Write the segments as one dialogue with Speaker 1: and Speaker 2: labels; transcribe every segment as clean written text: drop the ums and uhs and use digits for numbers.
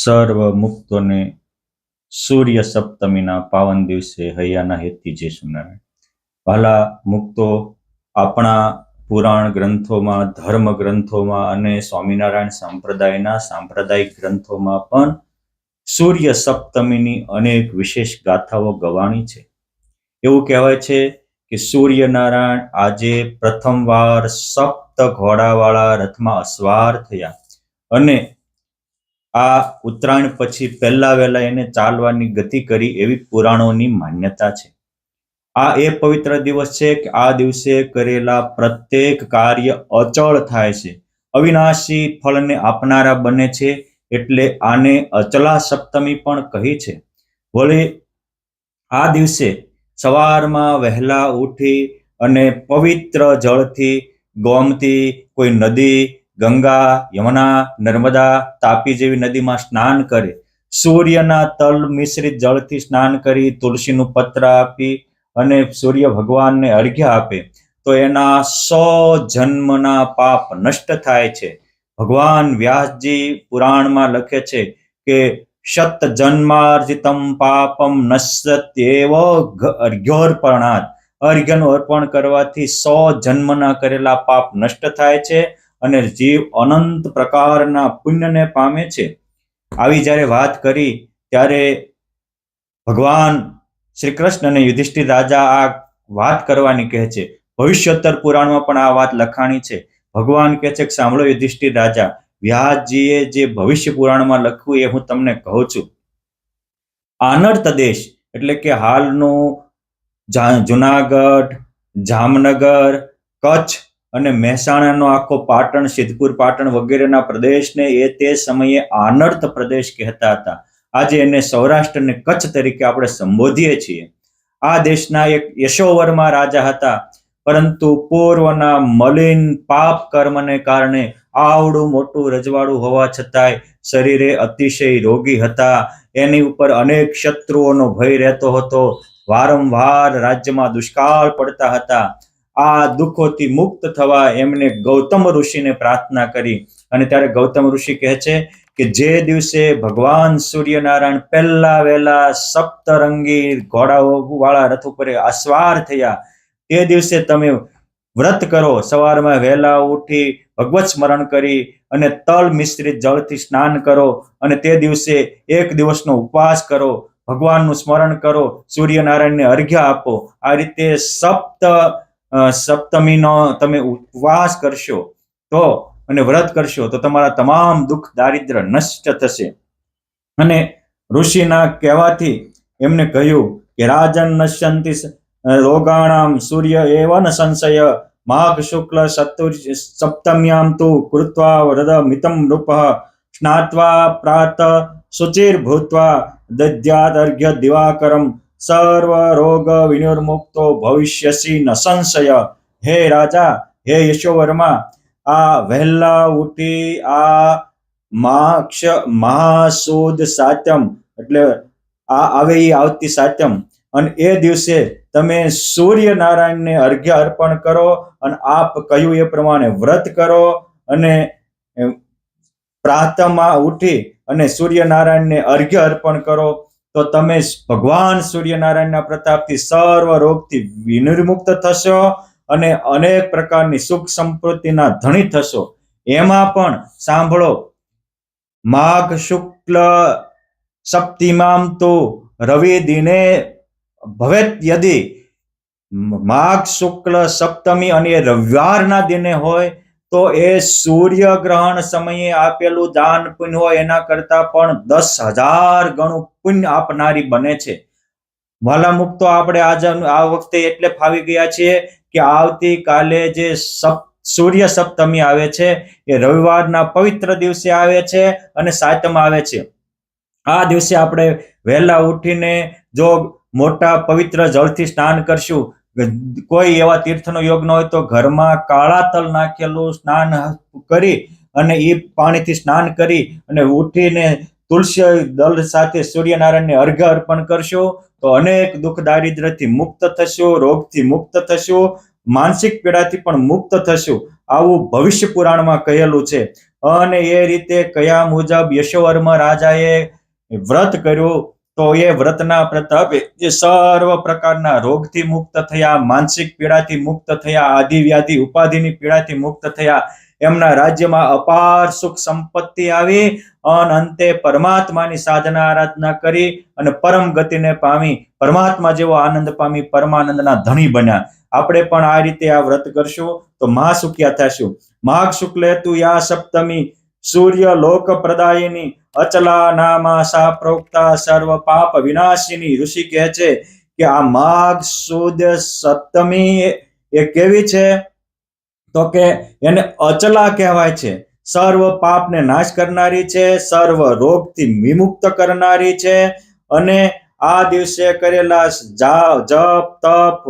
Speaker 1: સર્વ મુક્તોને સૂર્ય સપ્તમીના પાવન દિવસે હૈયાના હેતથી જય સ્વામિનારાયણ. પહેલા મુક્તો આપણા પુરાણ ગ્રંથોમાં, ધર્મ ગ્રંથોમાં અને સ્વામિનારાયણ સંપ્રદાયના સાંપ્રદાયિક ગ્રંથોમાં પણ સૂર્ય સપ્તમીની અનેક વિશેષ ગાથાઓ ગવાણી છે. એવું કહેવાય છે કે સૂર્યનારાયણ આજે પ્રથમવાર સપ્ત ઘોડાવાળા રથમાં અસવાર થયા અને આ ઉત્તરાયણ પછી પહેલા વહેલા એને ચાલવાની ગતિ કરી એવી પુરાણોની માન્યતા છે. આ એ પવિત્ર દિવસ છે કે આ દિવસે કરેલા પ્રત્યેક કાર્ય અચળ થાય છે, અવિનાશી ફળને આપનારા બને છે, એટલે આને અચલા સપ્તમી પણ કહી છે. વળી આ દિવસે સવારમાં વહેલા ઉઠી અને પવિત્ર જળથી ગોમતી, કોઈ નદી, ગંગા, યમુના, નર્મદા, તાપી જેવી નદીમાં સ્નાન કરે, સૂર્યના તલ મિશ્રિત જળથી સ્નાન કરી તુલસીનું પત્ર આપી અને સૂર્ય ભગવાનને અર્ઘ્ય આપે તો એના 100 જન્મના પાપ નષ્ટ થાય છે. ભગવાન વ્યાસજી પુરાણમાં લખે છે કે શત જન્માર્જિતમ પાપમ નશ્યત્યેવ અર્ઘ્યોર્પણાત. અર્ઘ્યનું અર્પણ કરવાથી 100 જન્મના કરેલા પાપ નષ્ટ થાય છે અને જીવ અનંત પ્રકારના પુણ્યને પામે છે. આવી જ્યારે વાત કરી ત્યારે ભગવાન શ્રી કૃષ્ણ અને યુધિષ્ઠિર રાજા આ વાત કરવાની કહે છે. ભવિષ્યોત્તર પુરાણમાં પણ આ વાત લખાણી છે. ભગવાન કહે છે કે સાંભળો યુધિષ્ઠિર રાજા, વ્યાસજીએ જે ભવિષ્ય પુરાણમાં લખ્યું એ હું તમને કહું છું. આનર્ત દેશ એટલે કે હાલનું જુનાગઢ, જામનગર, કચ્છ અને મહેસાણાનો આખો પાટણ, સિદ્ધપુર પાટણ વગેરેના પ્રદેશને એ તે સમયે આનર્ત પ્રદેશ કહેતા હતા. આજે એને સૌરાષ્ટ્ર અને કચ્છ તરીકે આપણે સંબોધીએ છીએ. આ દેશના એક યશોવર્મા રાજા હતા, પરંતુ પૂર્વના મલિન પાપ કર્મને કારણે આવડું મોટું રજવાડું હોવા છતાંય શરીરે અતિશય રોગી હતા. એની ઉપર અનેક શત્રુઓનો ભય રહેતો હતો. વારંવાર રાજ્યમાં દુષ્કાળ પડતા હતા. આ દુઃખોથી મુક્ત થવા એમને ગૌતમ ઋષિને પ્રાર્થના કરી અને ત્યારે ગૌતમ ઋષિ કહે છે કે જે દિવસે ભગવાન સૂર્યનારાયણ પહેલા વહેલા સપ્તરંગી ઘોડાઓ વાળા રથ ઉપર અસવાર થયા તે દિવસે તમે વ્રત કરો, સવારમાં વહેલા ઉઠી ભગવત સ્મરણ કરી અને તલ મિશ્રિત જળથી સ્નાન કરો અને તે દિવસે એક દિવસનો ઉપવાસ કરો, ભગવાનનું સ્મરણ કરો, સૂર્યનારાયણને અર્ઘ્ય આપો. આ રીતે સપ્તમીનો તમે ઉપવાસ કરશો તો અને વ્રત કરશો તો તમારા તમામ દુઃખ દારિદ્ર નષ્ટ થશે. અને ઋષિના કહેવાથી એમને કહ્યું કે રાજન નશ્યંતિ રોગાણામ સૂર્ય એવન સંશય માઘ શુક્લ સપ્તમ્યામ તુ કૃત્વા વરદ મિતમ નૃપ સ્નાત્વા પ્રાત શુચિર ભૂત્વા દદ્યાદ અર્ઘ્ય દિવાકરમ સર્વ રોગ વિનિર્મુક્તો ભવિષ્યસી ન સંશય. હે રાજા, હે યશોવર્મા, આ વહેલા ઉઠી આ મહાસુદ સાત્યમ એટલે આ આવે એ આવતી સાત્યમ અને એ દિવસે તમે સૂર્યનારાયણને અર્ઘ્ય અર્પણ કરો અને આપ કહ્યું એ પ્રમાણે વ્રત કરો અને પ્રાતઃમાં ઉઠી અને સૂર્યનારાયણને અર્ઘ્ય અર્પણ કરો તો તમે ભગવાન સૂર્યનારાયણના પ્રતાપથી સર્વ રોગથી વિનિર્મુક્ત થશો અને અનેક પ્રકારની સુખ સંપત્તિના ધણી થશો. એમાં પણ સાંભળો, માઘ શુક્લ સપ્તિમામ તો રવિ દિને ભવેત યદિ. માઘ શુક્લ સપ્તમી અને રવિવારના દિને હોય તો એ સૂર્ય ગ્રહણ સમયે આપેલું દાન પુણ્ય હોય એના કરતા પણ 10,000 ગણું પુણ્ય આપનારી બને છે. વાલા મુક્તો, આપણે આ વખતે એટલે ફાવી ગયા છીએ કે આવતીકાલે જે સૂર્ય સપ્તમી આવે છે એ રવિવારના પવિત્ર દિવસે આવે છે અને સાતમ આવે છે. આ દિવસે આપણે વહેલા ઉઠીને જો મોટા પવિત્ર જળથી સ્નાન કરશું, કોઈ એવા તીર્થનો યોગ ન હોય તો ઘરમાં કાળા તલ નાખેલું સ્નાન કરી અને એ પાણીથી સ્નાન કરી અને ઉઠીને તુલસી દળ સાથે સૂર્યનારાયણને અર્ઘ્ય અર્પણ કરશો તો અનેક દુઃખ દારિદ્રથી મુક્ત થશો, રોગથી મુક્ત થશો માનસિક પીડાથી પણ મુક્ત થશું, આવું ભવિષ્ય પુરાણમાં કહેલું છે. અને એ રીતે કયા મુજબ યશોવર્મ રાજાએ વ્રત કર્યું, તો એ વ્રતના પ્રતાપે જે સર્વ પ્રકારના રોગથી મુક્ત થયા, માનસિક પીડાથી મુક્ત થયા, આદિ વ્યાધિ ઉપાધિની પીડાથી મુક્ત થયા, એમના રાજ્યમાં અપાર સુખ સંપત્તિ આવી અને અંતે પરમાત્માની સાધના આરાધના કરી અને પરમ ગતિને પામી, પરમાત્મા જેવો આનંદ પામી, પરમાનંદના ધણી બન્યા. આપણે પણ આ રીતે આ વ્રત કરશું તો મહાસુખ્યા થશું. માઘ શુક્લ હેતુ યા સપ્તમી સૂર્ય લોક પ્રદાયિની અચલા નામા સા પ્રોક્તા સર્વ પાપ વિનાશિની. ઋષિ કહે છે કે આ માઘ સુદ સપ્તમી એ કેવી છે, તો કે એને અચલા કહેવાય છે, સર્વ પાપને નાશ કરનારી છે, સર્વ રોગથી વિમુક્ત કરનારી છે. અને આ દિવસે કરેલા જપ તપ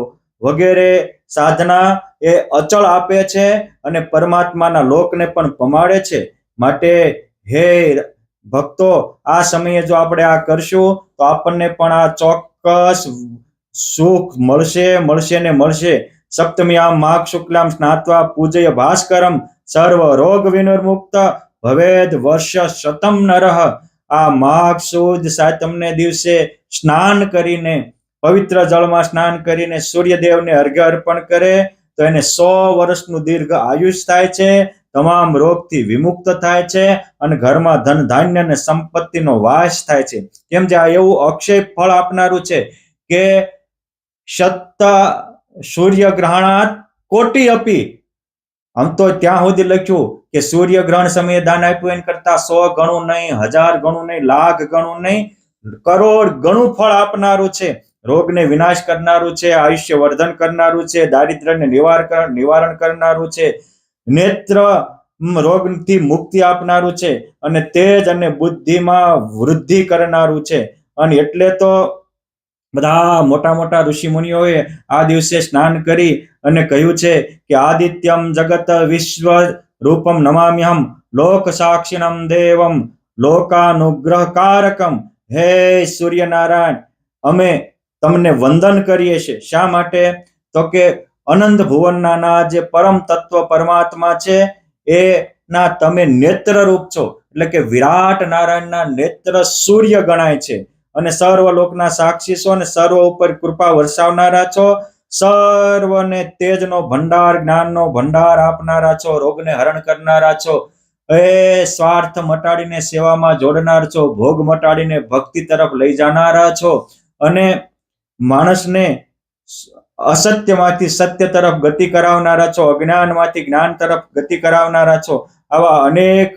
Speaker 1: વગેરે સાધના એ અચળ આપે છે અને પરમાત્માના લોકને પણ પમાડે છે. માટે હે ભક્તો, આ સમયે જો આપણે આ કરશું તો આપણને પણ આ ચોક્કસ સુખ મળશે ને મળશે. સપ્તમીયામ માઘ શુક્લામ સ્નાત્વા પૂજય ભાસ્કરમ સર્વ રોગ વિનિર્મુક્ત ભવેદ વર્ષ શતમ નરહ. આ માઘ સુદ સાતમને દિવસે સ્નાન કરીને, પવિત્ર જળમાં સ્નાન કરીને સૂર્યદેવને અર્ઘ્ય અર્પણ કરે તો એને 100 વર્ષનું દીર્ઘ આયુષ થાય છે, તમામ રોગથી વિમુક્ત થાય છે અને ઘરમાં ધન ધાન્ય અને સંપત્તિનો વાસ થાય છે. કેમ કે આ એવું અક્ષય ફળ આપનારું છે કે સત્તા સૂર્યગ્રહણાત કોટી અપી. આમ તો ત્યાં સુધી લખ્યું કે સૂર્યગ્રહણ સમયે દાન આપ્યું એના કરતા 100 ગણું નહીં, 1000 ગણું નહીં, લાખ ગણું નહીં, કરોડ ગણું ફળ આપનારું છે. રોગને વિનાશ કરનારું છે, આયુષ્ય વર્ધન કરનારું છે, દારિદ્ર્યને નિવારણ કરનારું છે, નેત્ર રોગથી મુક્તિ આપનારું છે અને તેજ અને બુદ્ધિમાં વૃદ્ધિ કરનારું છે. અને એટલે તો બધા મોટા મોટા ઋષિ મુનિઓએ આ દિવસે સ્નાન કરી અને કહ્યું છે કે આદિત્યમ જગત વિશ્વ રૂપમ નમામ્યહમ લોક સાક્ષિણમ દેવમ લોકાનુગ્રહકારકમ. હે સૂર્યનારાયણ, અમે તમને વંદન કરીએ છીએ. શા માટે? તો કે અનંત ભુવનના જે પરમ તત્વ પરમાત્મા છે એના તમે નેત્ર રૂપ છો, એટલે કે વિરાટ નારાયણના નેત્ર સૂર્ય ગણાય છે અને સર્વ લોકના સાક્ષી છો અને સર્વ ઉપર કૃપા વરસાવનારા છો, સર્વને તેજનો ભંડાર, જ્ઞાનનો ભંડાર આપનારા છો, રોગને હરણ કરનારા છો, એ સ્વાર્થ મટાડીને સેવામાં જોડનાર છો, ભોગ મટાડીને ભક્તિ તરફ લઈ જનારા છો અને માણસને અસત્યમાંથી સત્ય તરફ ગતિ કરાવનારા છો, અજ્ઞાનમાંથી જ્ઞાન તરફ ગતિ કરાવનારા છો. આવા અનેક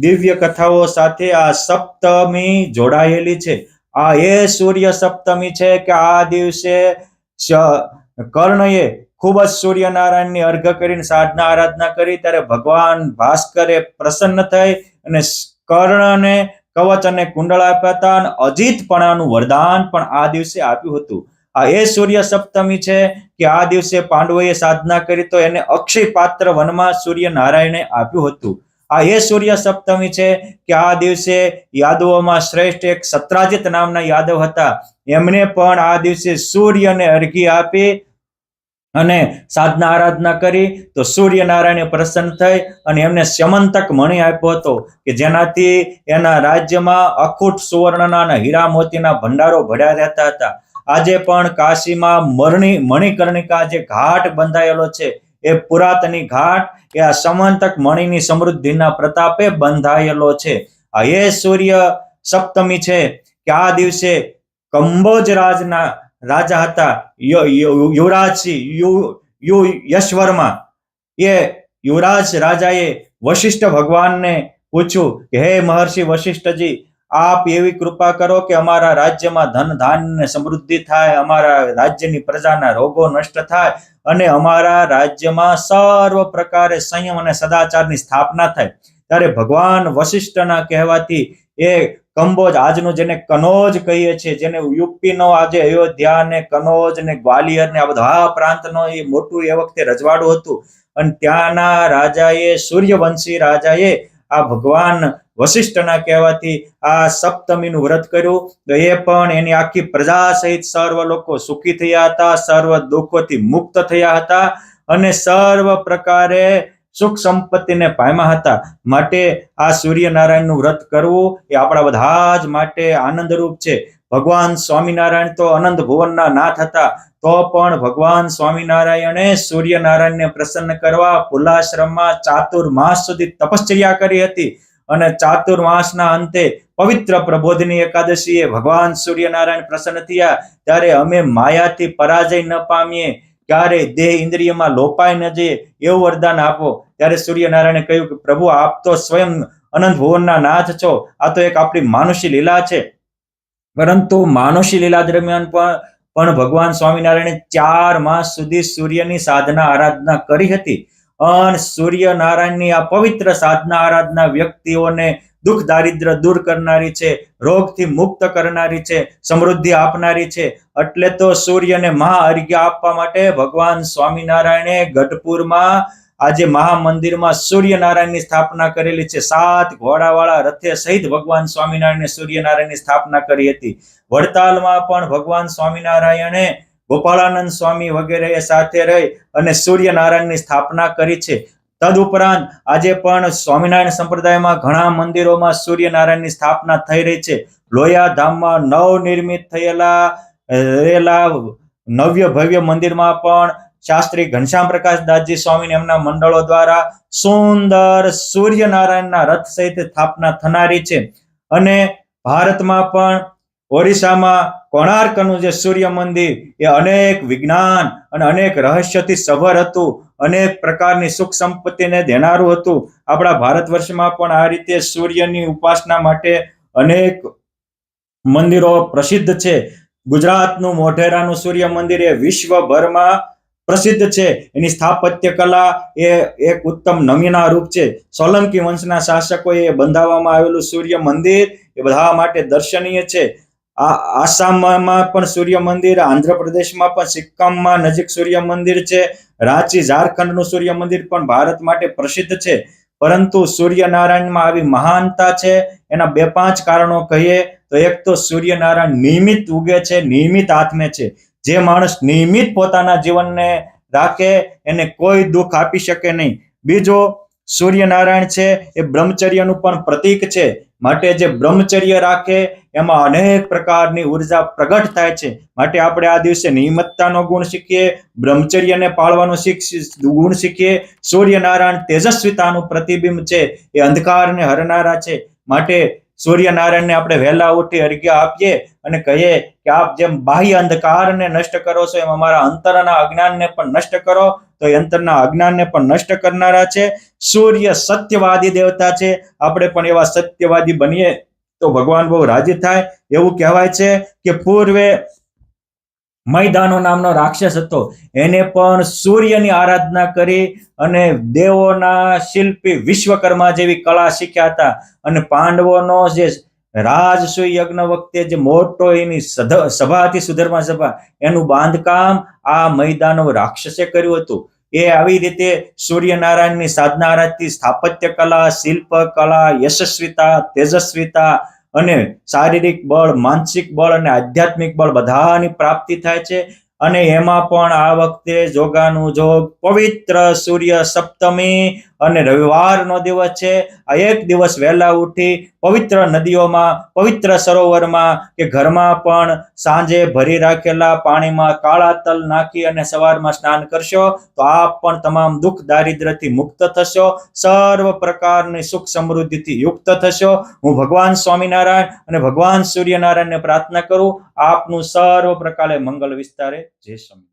Speaker 1: દિવ્ય કથાઓ સાથે આ સપ્તમી જોડાયેલી છે. આ એ સૂર્ય સપ્તમી છે કે આ દિવસે કર્ણએ ખૂબ જ સૂર્યનારાયણની અર્ઘ્ય કરીને સાધના આરાધના કરી ત્યારે ભગવાન ભાસ્કરે પ્રસન્ન થઈ અને કર્ણને કવચ અને કુંડળ આપ્યા હતા અને અજીતપણાનું વરદાન પણ આ દિવસે આપ્યું હતું. આ એ સૂર્ય સપ્તમી છે કે આ દિવસે પાંડવોએ સાધના કરી તો એને અક્ષય પાત્ર વનમાં સૂર્યનારાયણે આપ્યું હતું. આ એ સૂર્ય સપ્તમી છે કે આ દિવસે યાદવોમાં શ્રેષ્ઠ એક સત્રાજીત નામના યાદવ હતા, એમને પણ આ દિવસે સૂર્યને અર્ઘ્ય આપી અને સાધના આરાધના કરી તો સૂર્યનારાયણે પ્રસન્ન થઈ અને એમને સ્યમંતક મણિ આપ્યો હતો કે જેનાથી એના રાજ્યમાં અખૂટ સુવર્ણના અને હીરા મોતીના ભંડારો ભર્યા રહેતા હતા. આજે પણ કાશીમાં મણિકર્ણિકા જે ઘાટ બંધાયેલો છે એ પુરાતની ઘાટ એ આ સમંતક મણિની સમૃદ્ધિના પ્રતાપે બંધાયેલો છે. આ એ સૂર્ય સપ્તમી છે કે આ દિવસે કંબોજ રાજના રાજા હતા યુવરાજસિંહ યશવર્મા. એ યુવરાજ રાજાએ વશિષ્ઠ ભગવાનને પૂછ્યું કે હે મહર્ષિ વશિષ્ઠજી, આપ એવી કૃપા કરો કે અમારા રાજ્યમાં ધન ધાન્ય સમૃદ્ધિ થાય, અમારા રાજ્યની પ્રજાના રોગો નષ્ટ થાય અને અમારા રાજ્યમાં સર્વ પ્રકારે સંયમ અને સદાચારની સ્થાપના થાય. ત્યારે ભગવાન વશિષ્ઠના કહેવાથી એ કંબોજ, આજનું જેને કનોજ કહીએ છીએ, જેને યુપીનો આજે અયોધ્યા ને કનોજ ને ગ્વાલિયર ને આ બધા પ્રાંતનો એ મોટું એ વખતે રજવાડું હતું અને ત્યાંના રાજાએ, સૂર્યવંશી રાજાએ આ ભગવાન વશિષ્ઠના કહેવાથી આ સપ્તમીનું વ્રત કર્યું તો એ પણ એની આખી પ્રજા સહિત સર્વ લોકો સુખી થયા હતા, સર્વ દુઃખોથી મુક્ત થયા હતા અને સર્વ પ્રકારે સુખ સંપત્તિને પામ્યા હતા. માટે આ સૂર્યનારાયણનું વ્રત કરવું એ આપણા બધા જ માટે આનંદરૂપ છે. ભગવાન સ્વામિનારાયણ તો અનંત ભુવનના નાથ હતા, તો પણ ભગવાન સ્વામિનારાયણે સૂર્યનારાયણને પ્રસન્ન કરવા પુલાશ્રમમાં ચાતુર્માસ સુધી તપશ્ચર્યા કરી હતી અને ચાતુર્માસના અંતે પવિત્ર પ્રબોધની એકાદશીએ ભગવાન સૂર્યનારાયણ પ્રસન્ન થયા. ત્યારે અમે માયાથી પરાજય ન પામીએ, ક્યારે દેહ ઇન્દ્રિયમાં લોપાય ન જઈએ એવું વરદાન આપો. ત્યારે સૂર્યનારાયણે કહ્યું કે પ્રભુ આપ તો સ્વયં અનંત ભુવનના નાથ છો, આ તો એક આપણી માનુષી લીલા છે. પરંતુ માનુષી લીલા દરમિયાન પણ ભગવાન સ્વામિનારાયણે 4 માસ સુધી સૂર્યની સાધના આરાધના કરી હતી અને સૂર્યનારાયણની આ પવિત્ર સાધના આરાધના વ્યક્તિઓને દુઃખ દારિદ્ર દૂર કરનારી છે, રોગથી મુક્ત કરનારી છે, સમૃદ્ધિ આપનારી છે. એટલે તો સૂર્યને મહાઅર્ઘ્ય આપવા માટે ભગવાન સ્વામિનારાયણે ગઢપુરમાં આજે મહામંદિરમાં સૂર્યનારાયણની સ્થાપના કરેલી છે. 7 ઘોડાવાળા રથે સહિત ભગવાન સ્વામિનારાયણે સૂર્યનારાયણની સ્થાપના કરી હતી. વડતાલમાં પણ ભગવાન સ્વામિનારાયણે ગોપાળાનંદ સ્વામી વગેરે સાથે રહી અને સૂર્યનારાયણની સ્થાપના કરી છે. તદુપરાંત આજે પણ સ્વામિનારાયણ સંપ્રદાયમાં ઘણા મંદિરોમાં સૂર્યનારાયણની સ્થાપના થઈ રહી છે. લોયા ધામમાં નવનિર્મિત થયેલા નવ્ય ભવ્ય મંદિરમાં પણ શાસ્ત્રી ઘનશ્યામ પ્રકાશ દાસજી સ્વામી એમના મંડળો દ્વારા સુંદર સૂર્યનારાયણના રથ સહિત સ્થાપના થનારી છે. અને ભારતમાં પણ ઓરિસ્સામાં કોણાર્કનું જે સૂર્ય મંદિર એ અનેક વિજ્ઞાન અને અનેક રહસ્યથી સભર હતું, અનેક પ્રકારની સુખ સંપત્તિને દેનારું હતું. આપણા ભારત વર્ષમાં પણ આ રીતે સૂર્યની ઉપાસના માટે અનેક મંદિરો પ્રસિદ્ધ છે. ગુજરાતનું મોઢેરાનું સૂર્ય મંદિર એ વિશ્વભરમાં પ્રસિદ્ધ છે. એની સ્થાપત્ય કલા એ એક ઉત્તમ નમૂના રૂપ છે. સોલંકી વંશના શાસકોએ બંધાવવામાં આવેલું સૂર્ય મંદિર એ બધા માટે દર્શનીય છે. આસામમાં પણ સૂર્ય મંદિર, આંધ્રપ્રદેશમાં પણ સિક્કમમાં નજીક સૂર્ય મંદિર છે, રાંચી ઝારખંડનું સૂર્ય મંદિર પણ ભારત માટે પ્રસિદ્ધ છે. પરંતુ સૂર્યનારાયણમાં આવી મહાનતા છે એના 2-5 કારણો કહીએ તો એક તો સૂર્યનારાયણ નિયમિત ઉગે છે, નિયમિત આત્મે છે. જે માણસ નિયમિત પોતાના જીવનને રાખે એને કોઈ દુઃખ આપી શકે નહીં. બીજો, સૂર્યનારાયણ છે એ બ્રહ્મચર્યનું પણ પ્રતીક છે. માટે જે બ્રહ્મચર્ય રાખે એમાં અનેક પ્રકારની ઉર્જા પ્રગટ થાય છે. માટે આપણે આ દિવસે નિયમિતતાનો ગુણ શીખીએ, બ્રહ્મચર્યને પાળવાનો ગુણ શીખીએ. સૂર્યનારાયણ તેજસ્વીતાનું પ્રતિબિંબ છે, એ અંધકારને હરનારા છે. માટે સૂર્યનારાયણને આપણે વહેલા ઉઠી અર્ઘ્ય આપીએ અને કહીએ કે આપ જેમ બાહ્ય અંધકારને નષ્ટ કરો છો એમ અમારા અંતરના અજ્ઞાનને પણ નષ્ટ કરો. તો અંતરના અજ્ઞાનને પણ નષ્ટ કરનારા છે. સૂર્ય સત્યવાદી દેવતા છે. આપણે પણ એવા સત્યવાદી બનીએ તો ભગવાન બહુ રાજી થાય. એવું કહેવાય છે કે પૂર્વે મૈદાનો નામનો રાક્ષસ હતો, એને પણ સૂર્યની આરાધના કરી અને દેવોના શિલ્પી વિશ્વકર્મા જેવી કળા શીખ્યા હતા. અને પાંડવોનો જે રાજસૂય યજ્ઞ વખતે જે મોટો એની સભા હતી, સુધર્મા સભા, એનું બાંધકામ આ મૈદાનો રાક્ષસે કર્યું હતું. એ આવી રીતે સૂર્યનારાયણની સાધના આરાધથી સ્થાપત્ય કલા, શિલ્પ કલા, યશસ્વીતા, તેજસ્વીતા અને શારીરિક બળ, માનસિક બળ અને આધ્યાત્મિક બળ બધાની પ્રાપ્તિ થાય છે. અને એમાં પણ આ વખતે જોગાનું જોગ પવિત્ર સૂર્ય સપ્તમી અને રવિવારનો દિવસ છે. આ એક દિવસ વહેલા ઉઠી પવિત્ર નદીઓમાં, પવિત્ર સરોવરમાં કે ઘરમાં પણ સાંજે ભરી રાખેલા પાણીમાં કાળા તલ નાખી અને સવારમાં સ્નાન કરશો તો આપ પણ તમામ દુઃખ દારિદ્રથી મુક્ત થશો, સર્વ પ્રકારની સુખ સમૃદ્ધિથી યુક્ત થશો. હું ભગવાન સ્વામિનારાયણ અને ભગવાન સૂર્યનારાયણને પ્રાર્થના કરું આપનું સર્વ પ્રકારે મંગલ વિસ્તારે. જય સ્વામી.